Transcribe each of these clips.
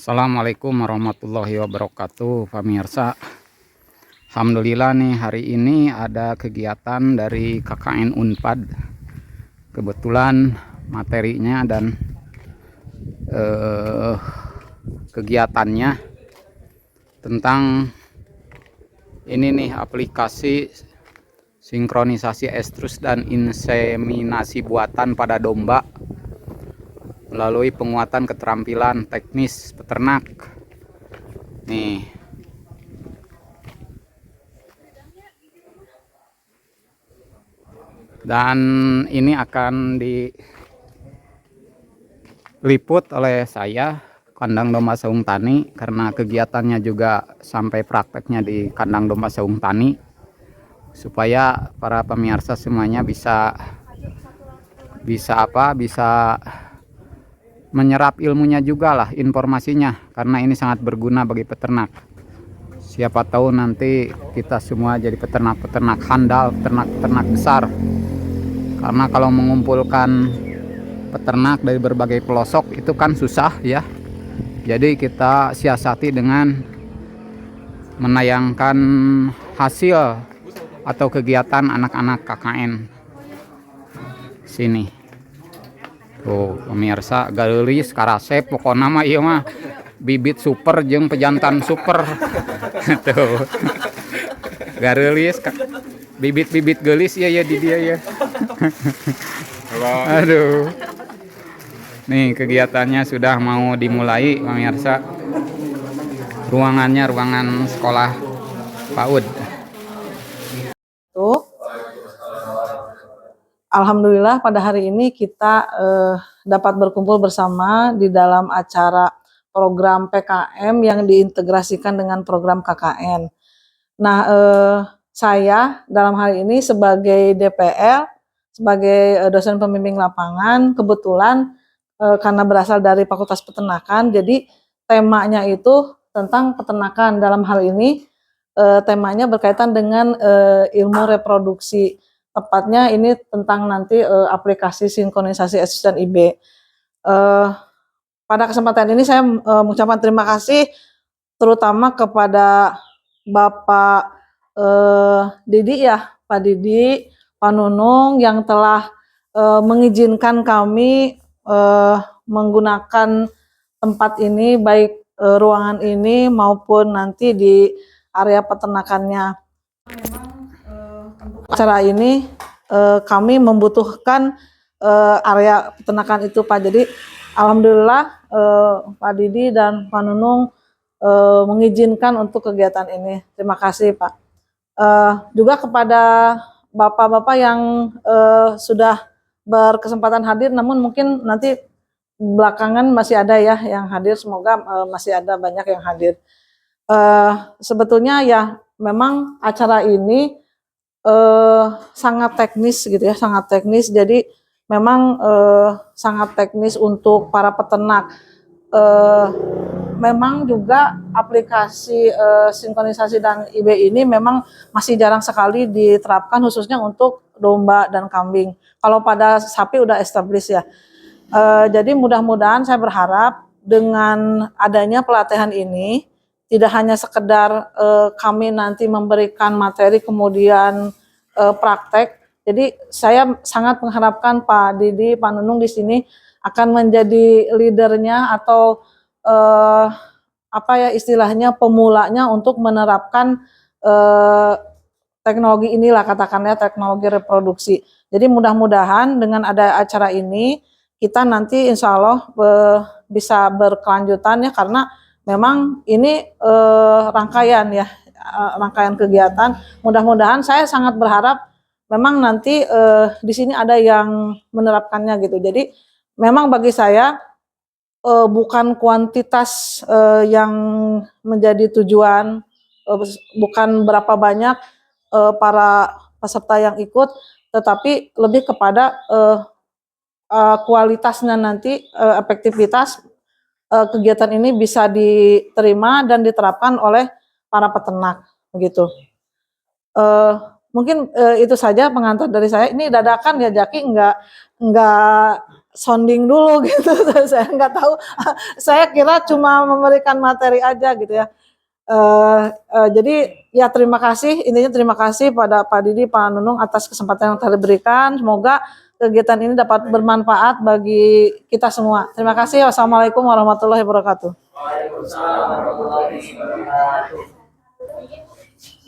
Assalamualaikum warahmatullahi wabarakatuh, pemirsa. Alhamdulillah nih, hari ini ada kegiatan dari KKN Unpad. Kebetulan materinya dan kegiatannya tentang ini nih, aplikasi sinkronisasi estrus dan inseminasi buatan pada domba melalui penguatan keterampilan teknis peternak. Nih, dan ini akan diliput oleh saya, kandang domba Saung Tani, karena kegiatannya juga sampai prakteknya di kandang domba Saung Tani, supaya para pemirsa semuanya bisa menyerap ilmunya juga lah, informasinya, karena ini sangat berguna bagi peternak. Siapa tahu nanti kita semua jadi peternak-peternak handal, peternak-peternak besar. Karena kalau mengumpulkan peternak dari berbagai pelosok itu kan susah ya. Jadi kita siasati dengan menayangkan hasil atau kegiatan anak-anak KKN sini. Tuh pemirsa, garis karasep pokoknya mah iya mah bibit super jeung pejantan super. Tuh garis bibit-bibit gelis ya di dia ya. Aduh, nih kegiatannya sudah mau dimulai pemirsa. Ruangannya ruangan sekolah PAUD. Tuh, alhamdulillah pada hari ini kita dapat berkumpul bersama di dalam acara program PKM yang diintegrasikan dengan program KKN. Nah, saya dalam hal ini sebagai DPL, sebagai dosen pembimbing lapangan, kebetulan karena berasal dari Fakultas Peternakan, jadi temanya itu tentang peternakan. Dalam hal ini temanya berkaitan dengan ilmu reproduksi. Tepatnya ini tentang nanti aplikasi sinkronisasi estrus dan IB. Pada kesempatan ini saya mengucapkan terima kasih terutama kepada Bapak Didi ya, Pak Didi, Pak Nunung yang telah mengizinkan kami menggunakan tempat ini, baik ruangan ini maupun nanti di area peternakannya. Acara ini kami membutuhkan area peternakan itu, Pak. Jadi alhamdulillah Pak Didi dan Pak Nunung mengizinkan untuk kegiatan ini. Terima kasih, Pak. Juga kepada bapak-bapak yang sudah berkesempatan hadir, namun mungkin nanti belakangan masih ada ya yang hadir. Semoga masih ada banyak yang hadir. Sebetulnya ya memang acara ini sangat teknis gitu ya, sangat teknis. Jadi memang sangat teknis untuk para peternak. Memang juga aplikasi sinkronisasi dan IB ini memang masih jarang sekali diterapkan, khususnya untuk domba dan kambing. Kalau pada sapi udah established ya. Jadi mudah-mudahan saya berharap dengan adanya pelatihan ini tidak hanya sekedar kami nanti memberikan materi kemudian praktek. Jadi saya sangat mengharapkan Pak Didi, Pak Nunung di sini akan menjadi leadernya atau apa ya istilahnya pemulanya untuk menerapkan teknologi inilah, katakannya teknologi reproduksi. Jadi mudah-mudahan dengan ada acara ini kita nanti insya Allah bisa berkelanjutan ya, karena memang ini rangkaian ya, rangkaian kegiatan. Mudah-mudahan saya sangat berharap memang nanti di sini ada yang menerapkannya gitu. Jadi memang bagi saya bukan kuantitas yang menjadi tujuan, bukan berapa banyak para peserta yang ikut, tetapi lebih kepada kualitasnya nanti, efektivitas kegiatan ini bisa diterima dan diterapkan oleh para peternak begitu. Mungkin itu saja pengantar dari saya. Ini dadakan ya Jaki, nggak sounding dulu gitu. Saya nggak tahu. Saya kira cuma memberikan materi aja gitu ya. Jadi ya terima kasih, intinya terima kasih pada Pak Didi, Pak Nunung atas kesempatan yang telah diberikan. Semoga kegiatan ini dapat bermanfaat bagi kita semua. Terima kasih. Wassalamualaikum warahmatullahi wabarakatuh.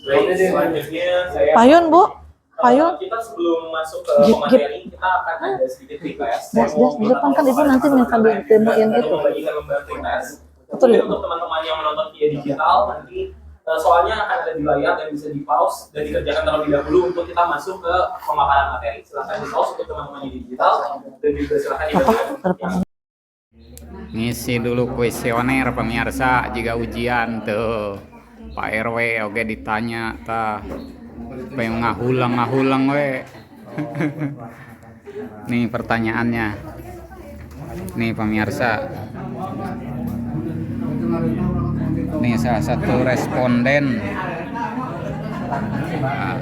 Baik, selanjutnya saya Payun Bu, Payun. kita sebelum masuk ke pemateri kita akan ada sedikit request. Des, di depan kan Ibu nanti minta ditemuin itu. Membagikan lembar request. Betul, Kemudian ya? untuk teman-teman yang menonton via digital nanti soalnya akan ada di layar dan bisa di pause dan dikerjakan terlebih dahulu untuk kita masuk ke pemaparan materi. Silakan di pause untuk teman-teman di digital dan juga silakan dibagikan. Ngisi dulu kuesioner pemirsa jika ujian tuh. Pak RW oke ditanya tah pengen ngahulang we. Nih pertanyaannya. Nih pemirsa. Nih salah satu responden. Nah.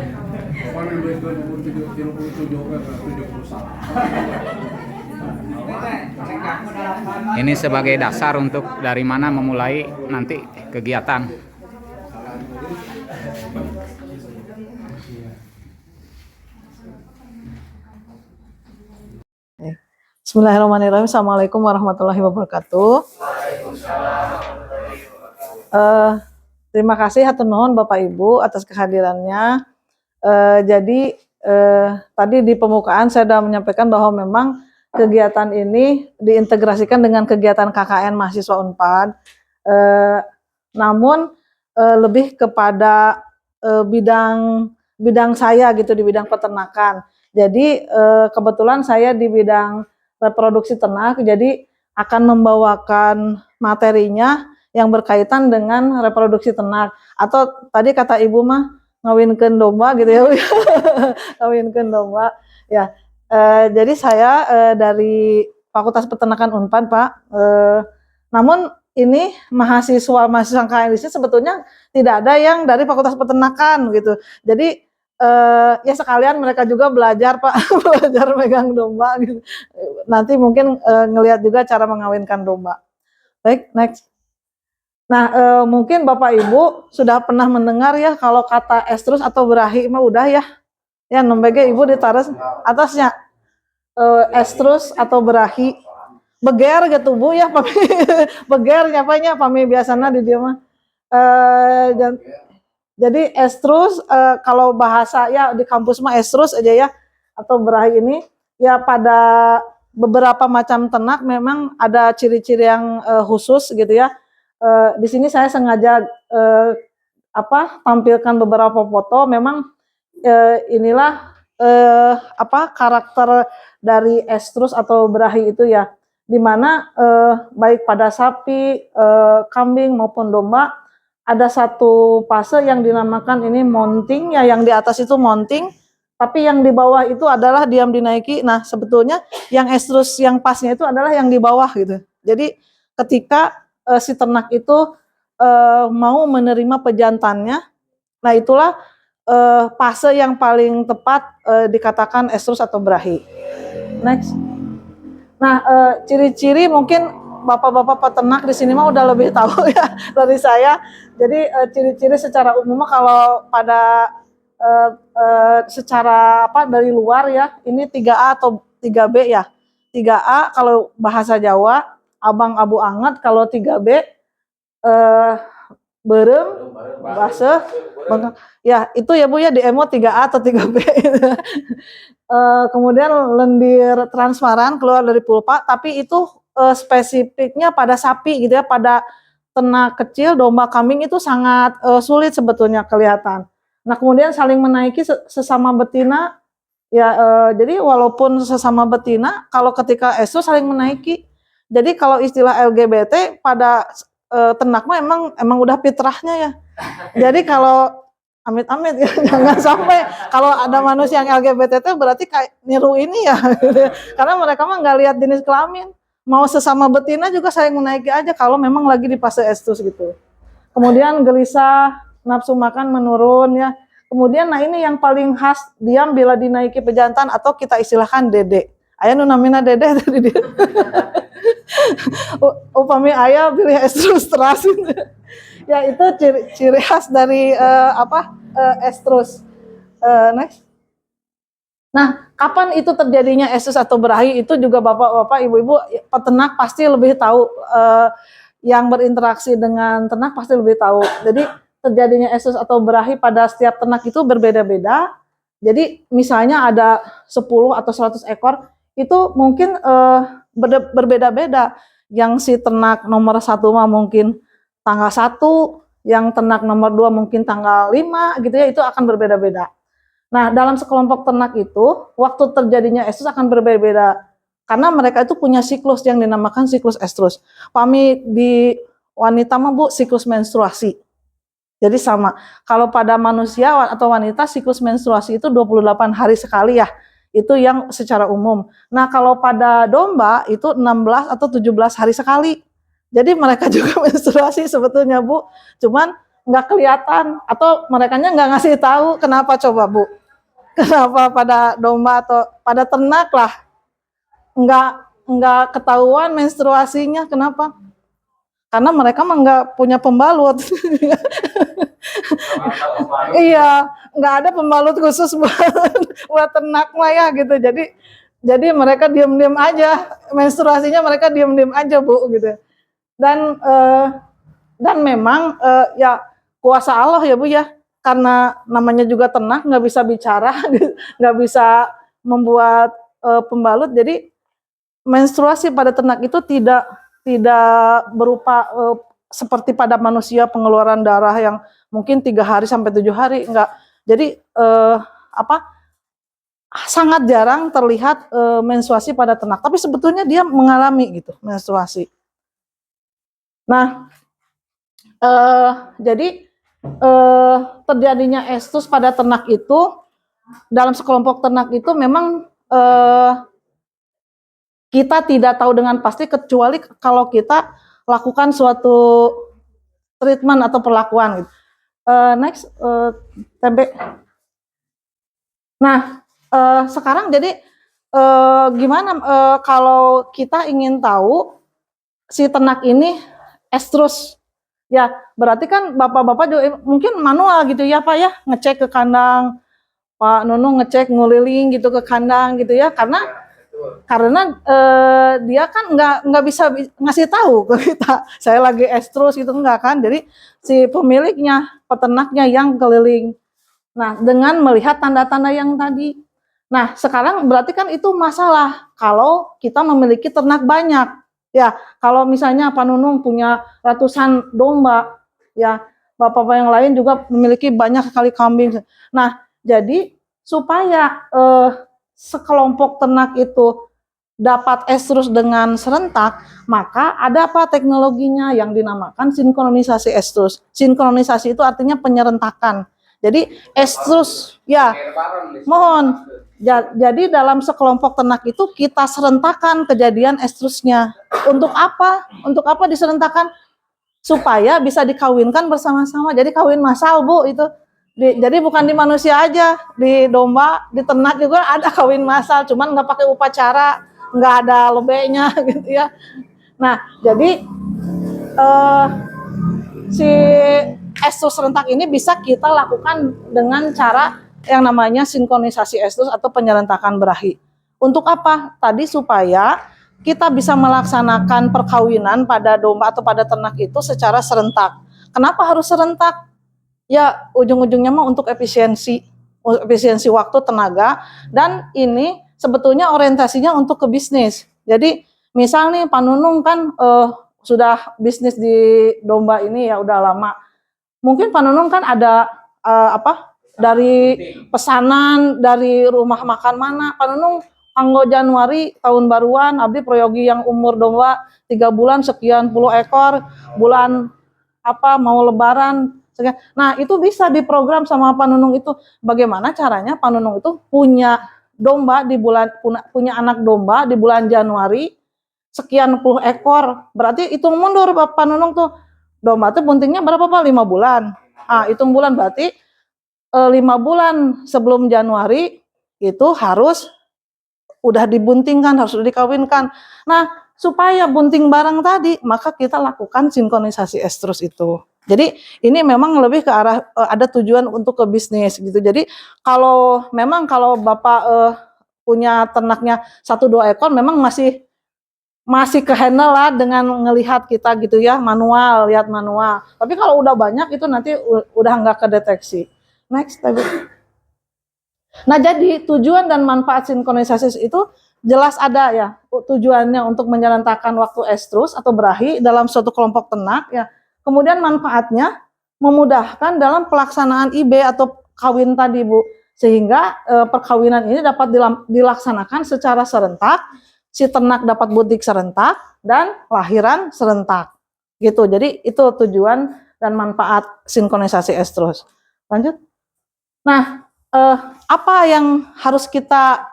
Ini sebagai dasar untuk dari mana memulai nanti kegiatan. Bismillahirrahmanirrahim. Assalamualaikum warahmatullahi wabarakatuh. Terima kasih hatur nuhun Bapak Ibu atas kehadirannya. Jadi tadi di pembukaan saya sudah menyampaikan bahwa memang kegiatan ini diintegrasikan dengan kegiatan KKN mahasiswa Unpad. Namun lebih kepada bidang saya gitu di bidang peternakan. Jadi kebetulan saya di bidang reproduksi ternak, jadi akan membawakan materinya yang berkaitan dengan reproduksi ternak. Atau tadi kata Ibu mah ngawinkeun domba gitu ya. Ngawinkeun domba. Ya. Jadi saya dari Fakultas Peternakan Unpad, Pak. Namun ini mahasiswa KKN di sini sebetulnya tidak ada yang dari Fakultas Peternakan gitu. Jadi ya sekalian mereka juga belajar Pak, belajar megang domba gitu. Nanti mungkin ngelihat juga cara mengawinkan domba. Baik, next. Nah, mungkin Bapak Ibu sudah pernah mendengar ya kalau kata estrus atau berahi mah udah ya. Ya, nombege Ibu ditaruh atasnya. Estrus atau berahi. Beger gitu Bu ya, Pami. Beger nyapanya Pami biasanya di dia mah. Jadi estrus kalau bahasa ya di kampus mah estrus aja ya atau berahi ini ya pada beberapa macam ternak memang ada ciri-ciri yang khusus gitu ya. Di sini saya sengaja tampilkan beberapa foto. Memang inilah karakter dari estrus atau berahi itu ya, dimana baik pada sapi, kambing maupun domba ada satu fase yang dinamakan ini mounting ya, yang di atas itu mounting, tapi yang di bawah itu adalah diam dinaiki. Nah sebetulnya yang estrus yang pasnya itu adalah yang di bawah gitu. Jadi ketika si ternak itu mau menerima pejantannya, nah itulah fase yang paling tepat dikatakan estrus atau berahi. Next. Nah ciri-ciri mungkin bapak-bapak peternak di sini mah udah lebih tahu ya dari saya. Jadi ciri-ciri secara umum kalau pada secara dari luar ya, ini 3A atau 3B ya. 3A kalau bahasa Jawa, abang abu anget. Kalau 3B berem, basah, ya itu ya Bu ya, di emot 3A atau 3B. Kemudian lendir transparan keluar dari pulpa, tapi itu spesifiknya pada sapi gitu ya, pada ternak kecil, domba, kambing itu sangat sulit sebetulnya kelihatan. Nah kemudian saling menaiki sesama betina ya, jadi walaupun sesama betina, kalau ketika estrus saling menaiki. Jadi kalau istilah LGBT pada ternak mah emang udah fitrahnya ya. Jadi kalau amit-amit ya, jangan sampai kalau ada manusia yang LGBT itu berarti kayak niru ini ya, karena mereka mah nggak lihat jenis kelamin. Mau sesama betina juga saling menaiki aja kalau memang lagi di fase estrus gitu. Kemudian gelisah, nafsu makan menurun ya. Kemudian nah ini yang paling khas, diam bila dinaiki pejantan atau kita istilahkan dede. Aya nu namina Dede tadi dia. Upami aya pilih estrus teras. Ya itu ciri khas dari estrus. Next. Nah, kapan itu terjadinya estrus atau berahi itu juga bapak-bapak, ibu-ibu peternak pasti lebih tahu. Yang berinteraksi dengan ternak pasti lebih tahu. Jadi terjadinya estrus atau berahi pada setiap ternak itu berbeda-beda. Jadi misalnya ada 10 atau 100 ekor itu mungkin berbeda-beda. Yang si ternak nomor 1 mah mungkin tanggal 1, yang ternak nomor 2 mungkin tanggal 5 gitu ya, itu akan berbeda-beda. Nah, dalam sekelompok ternak itu waktu terjadinya estrus akan berbeda-beda karena mereka itu punya siklus yang dinamakan siklus estrus. Pami di wanita mah Bu siklus menstruasi. Jadi sama. Kalau pada manusia atau wanita siklus menstruasi itu 28 hari sekali ya. Itu yang secara umum. Nah, kalau pada domba itu 16 atau 17 hari sekali. Jadi mereka juga menstruasi sebetulnya Bu. Cuman nggak kelihatan atau merekanya nggak ngasih tahu. Kenapa coba Bu? Kenapa pada domba atau pada ternak lah nggak ketahuan menstruasinya? Kenapa? Karena mereka mah nggak punya pembalut. Iya, nggak ada pembalut khusus buat ternak mah ya gitu. Jadi mereka diam-diam aja menstruasinya, mereka diam-diam aja Bu gitu. Dan memang ya kuasa Allah ya Bu ya, karena namanya juga ternak nggak bisa bicara, nggak bisa membuat pembalut. Jadi menstruasi pada ternak itu tidak berupa seperti pada manusia pengeluaran darah yang mungkin 3 hari sampai 7 hari, enggak. Jadi sangat jarang terlihat menstruasi pada ternak, tapi sebetulnya dia mengalami gitu menstruasi. Nah, jadi terjadinya estrus pada ternak itu dalam sekelompok ternak itu memang kita tidak tahu dengan pasti kecuali kalau kita lakukan suatu treatment atau perlakuan gitu. Next, TB. Nah, sekarang jadi gimana kalau kita ingin tahu si ternak ini estrus? Ya, berarti kan bapak-bapak juga mungkin manual gitu ya Pak ya, ngecek ke kandang, Pak Nunung ngecek nguliling gitu ke kandang gitu ya, karena dia kan nggak bisa ngasih tahu ke kita saya lagi estrus gitu, enggak kan. Jadi si pemiliknya, peternaknya yang keliling. Nah, dengan melihat tanda-tanda yang tadi. Nah, sekarang berarti kan itu masalah kalau kita memiliki ternak banyak. Ya, kalau misalnya Pak Nunung punya ratusan domba, ya bapak-bapak yang lain juga memiliki banyak sekali kambing. Nah, jadi supaya sekelompok ternak itu dapat estrus dengan serentak, maka ada apa teknologinya yang dinamakan sinkronisasi estrus. Sinkronisasi itu artinya penyerentakan. Jadi estrus, ya, mohon. Jadi dalam sekelompok ternak itu kita serentakan kejadian estrusnya. Untuk apa? Untuk apa diserentakan? Supaya bisa dikawinkan bersama-sama. Jadi kawin massal Bu itu. Jadi bukan di manusia aja, di domba, di ternak juga ada kawin massal, cuman nggak pakai upacara, nggak ada lebeknya gitu ya. Nah, jadi si estrus serentak ini bisa kita lakukan dengan cara yang namanya sinkronisasi estrus atau penyerentakan berahi. Untuk apa? Tadi supaya kita bisa melaksanakan perkawinan pada domba atau pada ternak itu secara serentak. Kenapa harus serentak? Ya, ujung-ujungnya mah untuk efisiensi waktu, tenaga, dan ini sebetulnya orientasinya untuk ke bisnis. Jadi misal nih Pak Nunung kan sudah bisnis di domba ini ya udah lama. Mungkin Pak Nunung kan ada dari pesanan dari rumah makan mana. Pak Nunung tanggal Januari tahun baruan abdi proyogi yang umur domba 3 bulan sekian puluh ekor, bulan mau lebaran. Nah, itu bisa diprogram sama Pak Nunung itu. Bagaimana caranya Pak Nunung itu punya domba di bulan, punya anak domba di bulan Januari sekian puluh ekor. Berarti hitung mundur Pak Nunung tuh. Domba tuh buntingnya berapa Pak? 5 bulan. Hitung bulan berarti 5 bulan sebelum Januari itu harus udah dibuntingkan, harus udah dikawinkan. Nah, supaya bunting barang tadi, maka kita lakukan sinkronisasi estrus itu. Jadi ini memang lebih ke arah ada tujuan untuk ke bisnis gitu. Jadi kalau memang kalau Bapak punya ternaknya 1-2 ekor, memang masih ke handle lah dengan ngelihat kita gitu ya, manual, lihat manual. Tapi kalau udah banyak itu nanti udah nggak kedeteksi. Next, tadi. Nah, jadi tujuan dan manfaat sinkronisasi itu jelas ada ya. Tujuannya untuk menyerentakkan waktu estrus atau berahi dalam suatu kelompok ternak ya. Kemudian manfaatnya memudahkan dalam pelaksanaan IB atau kawin tadi, Bu. Sehingga perkawinan ini dapat dilaksanakan secara serentak, si ternak dapat bunting serentak dan lahiran serentak. Gitu. Jadi itu tujuan dan manfaat sinkronisasi estrus. Lanjut. Nah, apa yang harus kita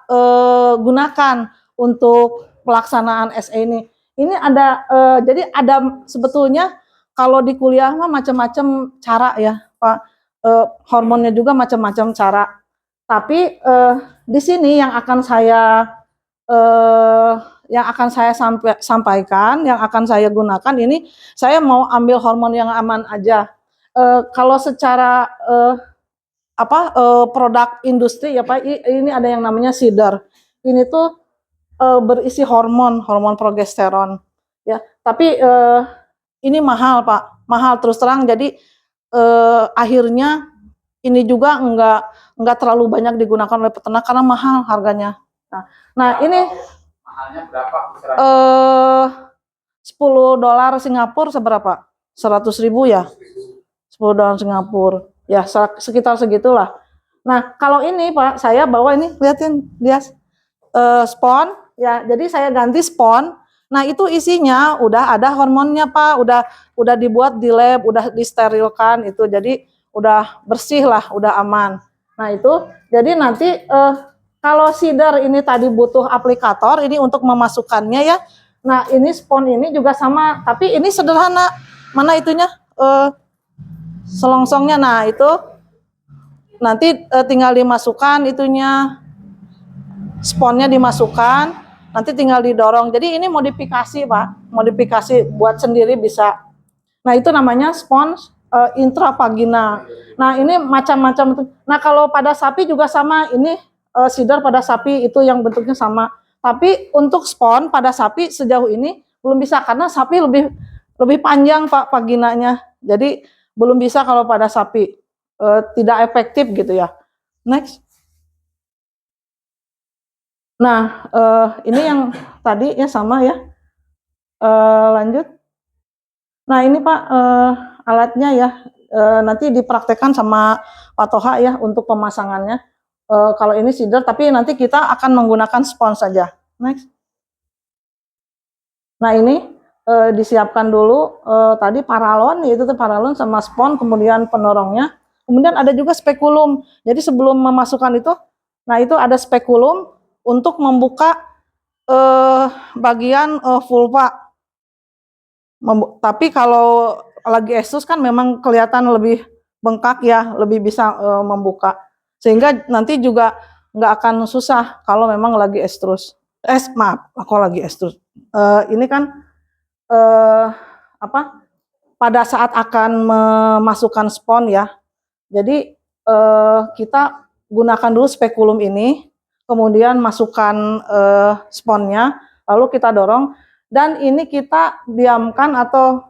gunakan untuk pelaksanaan SE ini? Ini ada jadi ada sebetulnya kalau di kuliah mah macam-macam cara ya, Pak. Hormonnya juga macam-macam cara. Tapi di sini yang akan saya sampaikan, yang akan saya gunakan ini, saya mau ambil hormon yang aman aja. Kalau secara produk industri ya Pak, ini ada yang namanya Sider. Ini tuh berisi hormon progesteron ya. Tapi ini mahal Pak, mahal terus terang. Jadi akhirnya ini juga enggak terlalu banyak digunakan oleh peternak karena mahal harganya. Nah ini mahalnya berapa? $10 Singapura seberapa? 100.000 ya? $10 Singapura. Ya, sekitar segitulah. Nah, kalau ini Pak, saya bawa ini, lihatin dia spon, ya. Jadi saya ganti spon. Nah, itu isinya udah ada hormonnya Pak, udah dibuat di lab, udah disterilkan itu. Jadi udah bersih lah, udah aman. Nah, itu jadi nanti kalau Sider ini tadi butuh aplikator ini untuk memasukkannya ya. Nah, ini spon ini juga sama, tapi ini sederhana. Mana itunya? Selongsongnya. Nah, itu nanti tinggal dimasukkan itunya, sponnya dimasukkan, nanti tinggal didorong. Jadi ini modifikasi Pak, modifikasi buat sendiri bisa. Nah, itu namanya spon intravagina. Nah, ini macam-macam. Nah, kalau pada sapi juga sama, ini Sider pada sapi itu yang bentuknya sama. Tapi untuk spon pada sapi sejauh ini belum bisa karena sapi lebih panjang Pak vaginanya. Jadi belum bisa kalau pada sapi, tidak efektif gitu ya. Next. Nah, ini yang tadi ya sama ya. Lanjut. Nah, ini Pak alatnya ya, nanti dipraktekkan sama Pak Toha ya untuk pemasangannya. Kalau ini Sider, tapi nanti kita akan menggunakan spons saja. Next. Nah, ini disiapkan dulu tadi paralon, yaitu paralon sama spon, kemudian penorongnya. Kemudian ada juga spekulum. Jadi sebelum memasukkan itu, nah itu ada spekulum untuk membuka bagian vulva. Tapi kalau lagi estrus kan memang kelihatan lebih bengkak ya, lebih bisa membuka. Sehingga nanti juga nggak akan susah kalau memang lagi estrus. Maaf, aku lagi estrus. Ini kan pada saat akan memasukkan spon ya. Jadi kita gunakan dulu spekulum ini, kemudian masukkan sponnya, lalu kita dorong, dan ini kita diamkan atau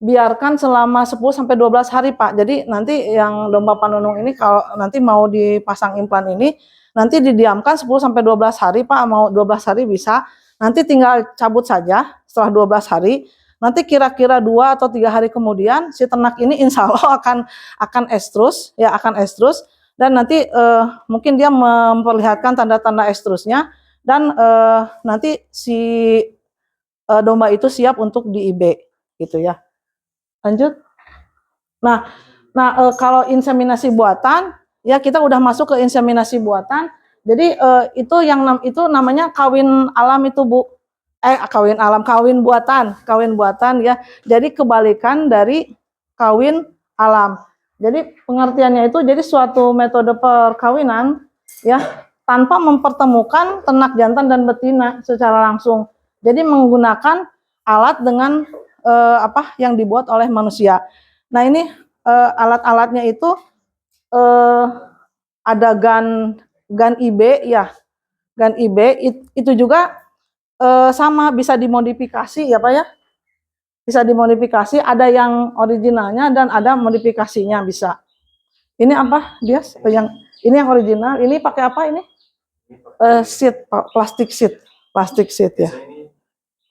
biarkan selama 10-12 hari Pak. Jadi nanti yang domba panunung ini kalau nanti mau dipasang implan ini, nanti didiamkan 10-12 hari Pak, mau 12 hari bisa. Nanti tinggal cabut saja setelah 12 hari. Nanti kira-kira 2 atau 3 hari kemudian si ternak ini insya Allah akan estrus ya, akan estrus, dan nanti mungkin dia memperlihatkan tanda-tanda estrusnya, dan nanti si domba itu siap untuk di IB gitu ya. Lanjut. Nah kalau inseminasi buatan ya, kita udah masuk ke inseminasi buatan. Jadi itu namanya kawin alam itu Bu. Kawin buatan ya. Jadi kebalikan dari kawin alam. Jadi pengertiannya itu jadi suatu metode perkawinan ya tanpa mempertemukan ternak jantan dan betina secara langsung. Jadi menggunakan alat dengan yang dibuat oleh manusia. Nah ini alat-alatnya itu ada GAN IB ya, GAN IB itu juga sama bisa dimodifikasi ya Pak ya, bisa dimodifikasi. Ada yang originalnya dan ada modifikasinya bisa. Ini apa dia? Yang ini yang original. Ini pakai apa ini? Sheet, plastik sheet ya.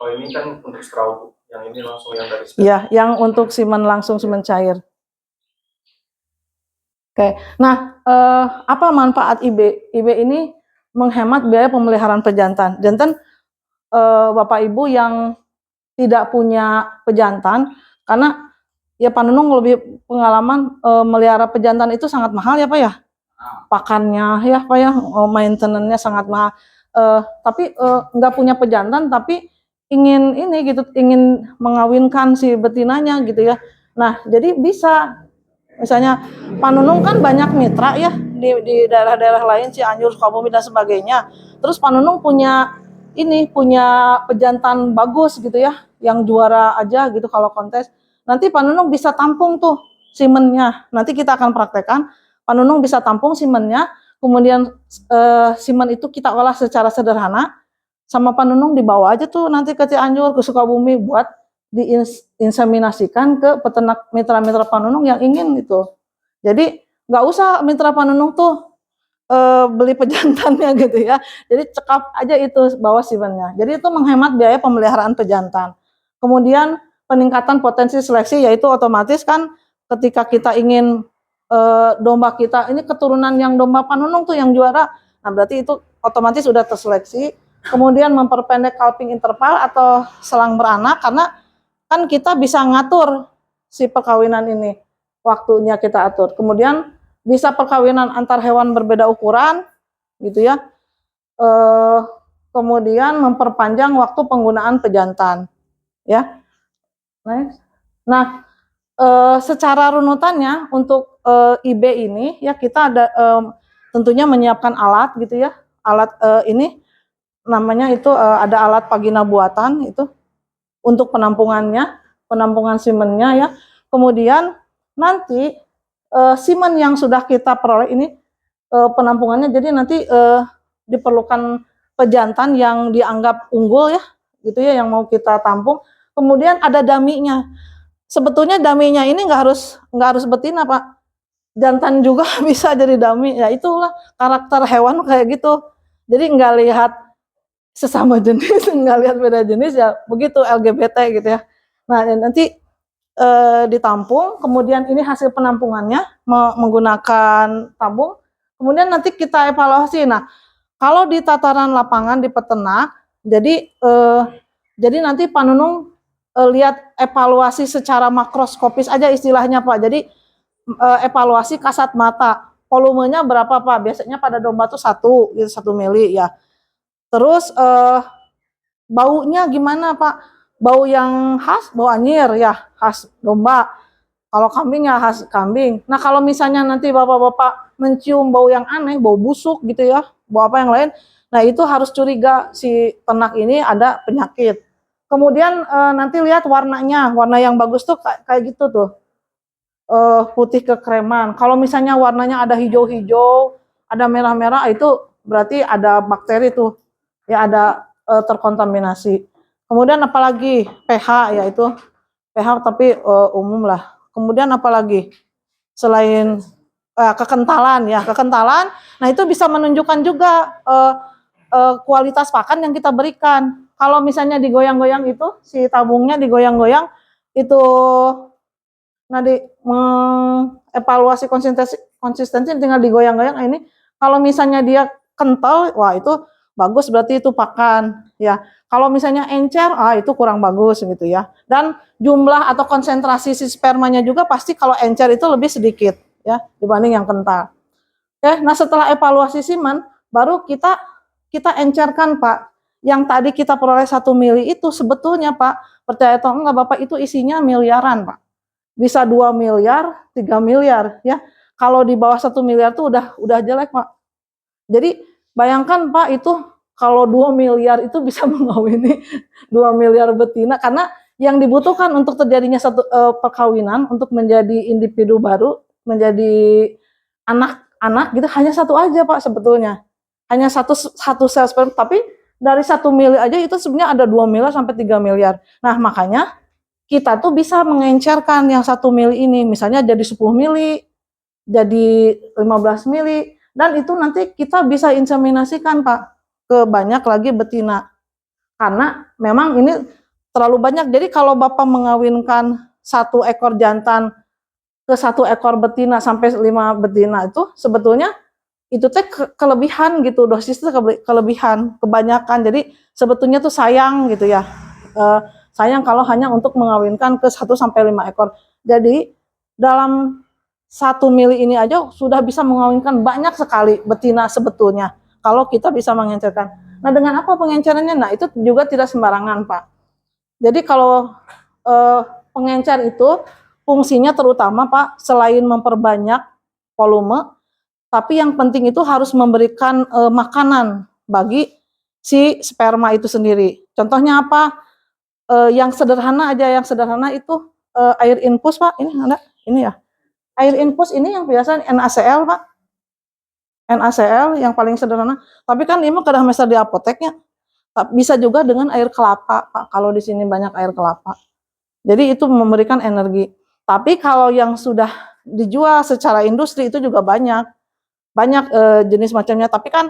Kalau ini kan untuk straw, yang ini langsung yang dari Iya, yang untuk semen langsung, semen cair. Oke, nah apa manfaat IB? IB ini menghemat biaya pemeliharaan pejantan. Jantan Bapak Ibu yang tidak punya pejantan, karena ya Pak Nunung lebih pengalaman melihara pejantan itu sangat mahal ya Pak ya. Pakannya ya Pak ya, maintenance-nya sangat mahal. Tapi nggak punya pejantan tapi ingin ini gitu, ingin mengawinkan si betinanya gitu ya. Nah, jadi bisa misalnya Pak Nunung kan banyak mitra ya di daerah-daerah lain, Cianjur, Sukabumi dan sebagainya. Terus Pak Nunung punya pejantan bagus gitu ya, yang juara aja gitu kalau kontes. Nanti Pak Nunung bisa tampung tuh simennya. Nanti kita akan praktekkan. Pak Nunung bisa tampung simennya, kemudian simen itu kita olah secara sederhana. Sama Pak Nunung dibawa aja tuh nanti ke Cianjur, ke Sukabumi buat diinseminasikan ke peternak mitra-mitra Pak Nunung yang ingin gitu. Jadi nggak usah mitra Pak Nunung tuh beli pejantannya gitu ya. Jadi cekap aja itu bawa simennya. Jadi itu menghemat biaya pemeliharaan pejantan. Kemudian peningkatan potensi seleksi, yaitu otomatis kan ketika kita ingin domba kita ini keturunan yang domba Pak Nunung tuh yang juara, nah berarti itu otomatis sudah terseleksi. Kemudian memperpendek calving interval atau selang beranak, karena kan kita bisa ngatur si perkawinan ini, waktunya kita atur. Kemudian bisa perkawinan antar hewan berbeda ukuran gitu ya. Kemudian memperpanjang waktu penggunaan pejantan ya. Nah, secara runutannya untuk IB ini ya, kita ada tentunya menyiapkan alat gitu ya. Alat ini namanya itu ada alat vagina buatan itu untuk penampungannya, penampungan simennya ya. Kemudian nanti simen yang sudah kita peroleh ini penampungannya, jadi nanti diperlukan pejantan yang dianggap unggul ya, gitu ya, yang mau kita tampung. Kemudian ada daminya. Sebetulnya daminya ini nggak harus betina Pak, jantan juga bisa jadi dami. Ya itulah karakter hewan kayak gitu. Jadi nggak lihat sesama jenis, nggak lihat beda jenis ya, begitu LGBT gitu ya. Nah nanti ditampung, kemudian ini hasil penampungannya menggunakan tabung, kemudian nanti kita evaluasi. Nah kalau di tataran lapangan di peternak, jadi nanti Pak Nunung lihat evaluasi secara makroskopis aja istilahnya Pak. Jadi evaluasi kasat mata, volumenya berapa Pak? Biasanya pada domba tuh 1 mili ya. Terus baunya gimana Pak? Bau yang khas, bau anyir ya, khas domba. Kalau kambing ya khas kambing. Nah kalau misalnya nanti bapak-bapak mencium bau yang aneh, bau busuk gitu ya, bau apa yang lain, nah itu harus curiga si ternak ini ada penyakit. Kemudian nanti lihat warnanya, warna yang bagus tuh kayak gitu tuh, putih kekreman. Kalau misalnya warnanya ada hijau-hijau, ada merah-merah, itu berarti ada bakteri tuh, ya ada terkontaminasi. Kemudian apalagi pH, yaitu pH tapi umum lah. Kemudian apalagi selain kekentalan ya, kekentalan. Nah itu bisa menunjukkan juga kualitas pakan yang kita berikan. Kalau misalnya digoyang-goyang itu, si tabungnya digoyang-goyang, itu nanti evaluasi konsistensi tinggal digoyang-goyang. Nah, ini kalau misalnya dia kental, wah itu bagus, berarti itu pakan ya. Kalau misalnya encer, itu kurang bagus gitu ya. Dan jumlah atau konsentrasi si spermanya juga pasti kalau encer itu lebih sedikit ya dibanding yang kental. Oke, nah setelah evaluasi simen, baru kita encerkan Pak. Yang tadi kita peroleh 1 mili itu sebetulnya Pak, percaya atau enggak Bapak, itu isinya miliaran Pak. Bisa 2 miliar, 3 miliar ya. Kalau di bawah 1 miliar tuh udah jelek Pak. Jadi Bayangkan Pak, itu kalau 2 miliar itu bisa mengawini 2 miliar betina, karena yang dibutuhkan untuk terjadinya satu perkawinan untuk menjadi individu baru, menjadi anak-anak gitu, hanya satu aja Pak sebetulnya. Hanya satu sel sperma, tapi dari 1 mili aja itu sebenarnya ada 2 miliar sampai 3 miliar. Nah, makanya kita tuh bisa mengencerkan yang 1 mili ini, misalnya jadi 10 mili, jadi 15 mili, dan itu nanti kita bisa inseminasikan Pak ke banyak lagi betina. Karena memang ini terlalu banyak. Jadi kalau Bapak mengawinkan 1 ekor jantan ke 1 ekor betina sampai 5 betina, itu sebetulnya itu teh kelebihan gitu, dosisnya kelebihan, kebanyakan. Jadi sebetulnya tuh sayang gitu ya. Sayang kalau hanya untuk mengawinkan ke 1 sampai 5 ekor. Jadi dalam 1 mili ini aja sudah bisa mengawinkan banyak sekali betina sebetulnya, kalau kita bisa mengencerkan. Nah, dengan apa pengencerannya? Nah, itu juga tidak sembarangan Pak. Jadi kalau pengencer itu fungsinya terutama Pak, selain memperbanyak volume, tapi yang penting itu harus memberikan makanan bagi si sperma itu sendiri. Contohnya apa? Yang sederhana aja, yang sederhana itu air infus Pak. Ini ada, ini ya. Air infus ini yang biasa NaCl Pak. NaCl yang paling sederhana. Tapi kan ini kadang mesar di apoteknya. Bisa juga dengan air kelapa Pak, kalau di sini banyak air kelapa. Jadi itu memberikan energi. Tapi kalau yang sudah dijual secara industri itu juga banyak jenis macamnya. Tapi kan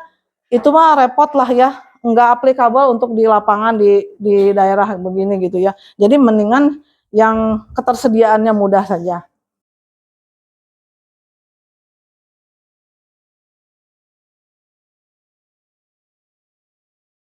itu mah repot lah ya, nggak applicable untuk di lapangan di daerah begini gitu ya. Jadi mendingan yang ketersediaannya mudah saja.